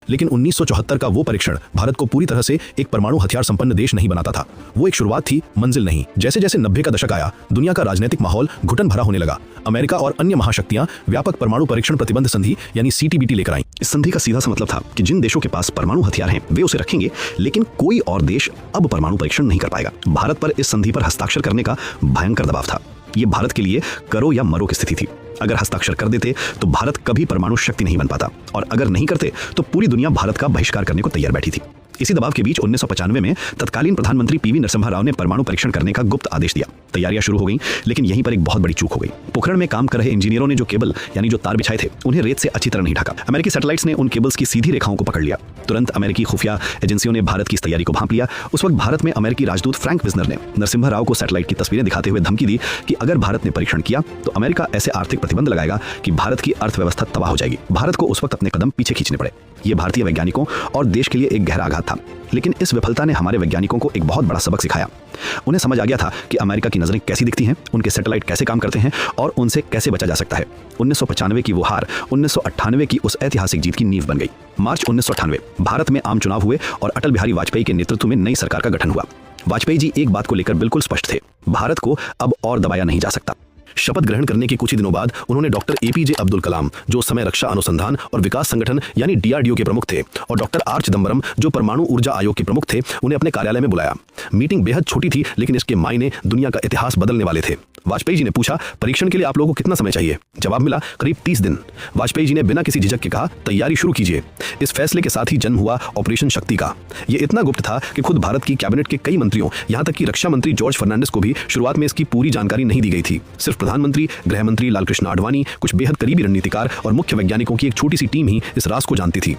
लेकिन 1974 का वो परीक्षण भारत को पूरी तरह से एक परमाणु हथियार संपन्न देश नहीं बनाता था। वो एक शुरुआत थी, मंजिल नहीं। जैसे जैसे 90 का दशक आया, दुनिया का राजनीतिक माहौल घुटन भरा होने लगा। अमेरिका और अन्य महाशक्तियां व्यापक परमाणु परीक्षण प्रतिबंध संधि यानी CTBT लेकर आईं। इस संधि का सीधा सा मतलब था कि जिन देशों के पास परमाणु हथियार हैं वे उसे रखेंगे, लेकिन कोई और देश अब परमाणु परीक्षण नहीं कर पाएगा। भारत पर इस संधि पर हस्ताक्षर करने का भयंकर दबाव था। ये भारत के लिए करो या मरो की स्थिति थी। अगर हस्ताक्षर कर देते तो भारत कभी परमाणु शक्ति नहीं बन पाता, और अगर नहीं करते तो पूरी दुनिया भारत का बहिष्कार करने को तैयार बैठी थी। इसी दबाव के बीच 1995 में तत्कालीन प्रधानमंत्री PV नरसिम्हा राव ने परमाणु परीक्षण करने का गुप्त आदेश दिया। तैयारियां शुरू हो गईं, लेकिन यहीं पर एक बहुत बड़ी चूक हो गई। पोखरण में काम कर रहे इंजीनियरों ने जो केबल यानी जो तार बिछाए थे उन्हें रेत से अच्छी तरह नहीं ढका। अमेरिकी सैटेलाइट्स ने उन केबल्स की सीधी रेखाओं को पकड़ लिया। तुरंत अमेरिकी खुफिया एजेंसियों ने भारत की इस तैयारी को भांप लिया। उस वक्त भारत में अमेरिकी राजदूत फ्रैंक विजनर ने नरसिम्हा राव को सैटेलाइट की तस्वीरें दिखाते हुए धमकी दी कि अगर भारत ने परीक्षण किया तो अमेरिका ऐसे आर्थिक प्रतिबंध लगाएगा कि भारत की अर्थव्यवस्था तबाह हो जाएगी। भारत को उस वक्त अपने कदम पीछे खींचने पड़े। ये भारतीय वैज्ञानिकों और देश के लिए एक गहरा आघात था, लेकिन इस विफलता ने हमारे वैज्ञानिकों को एक बहुत बड़ा सबक सिखाया। उन्हें समझ आ गया था कि अमेरिका की नजरें कैसी दिखती हैं, उनके सैटेलाइट कैसे काम करते हैं और उनसे कैसे बचा जा सकता है। 1995 की वो हार 1998 की उस ऐतिहासिक जीत की नींव बन गई। मार्च 1998 भारत में आम चुनाव हुए और अटल बिहारी वाजपेयी के नेतृत्व में नई सरकार का गठन हुआ। वाजपेयी जी एक बात को लेकर बिल्कुल स्पष्ट थे, भारत को अब और दबाया नहीं जा सकता। शपथ ग्रहण करने के कुछ ही दिनों बाद उन्होंने डॉक्टर APJ अब्दुल कलाम, जो उस समय रक्षा अनुसंधान और विकास संगठन यानी DRDO के प्रमुख थे, और डॉक्टर R चिदम्बरम, जो परमाणु ऊर्जा आयोग के प्रमुख थे, उन्हें अपने कार्यालय में बुलाया। मीटिंग बेहद छोटी थी, लेकिन इसके मायने दुनिया का इतिहास बदलने वाले थे। वाजपेयी जी ने पूछा, परीक्षण के लिए आप लोगों को कितना समय चाहिए? जवाब मिला, करीब 30 दिन। वाजपेयी जी ने बिना किसी झिझक के कहा, तैयारी शुरू कीजिए। इस फैसले के साथ ही जन्म हुआ ऑपरेशन शक्ति का। ये इतना गुप्त था कि खुद भारत की कैबिनेट के कई मंत्रियों, यहां तक कि रक्षा मंत्री जॉर्ज फर्नांडिस को भी शुरुआत में इसकी पूरी जानकारी नहीं दी गई थी। सिर्फ प्रधानमंत्री, गृह मंत्री लालकृष्ण आडवाणी, कुछ बेहद करीबी रणनीतिकार और मुख्य वैज्ञानिकों की एक छोटी सी टीम ही इस राज को जानती थी।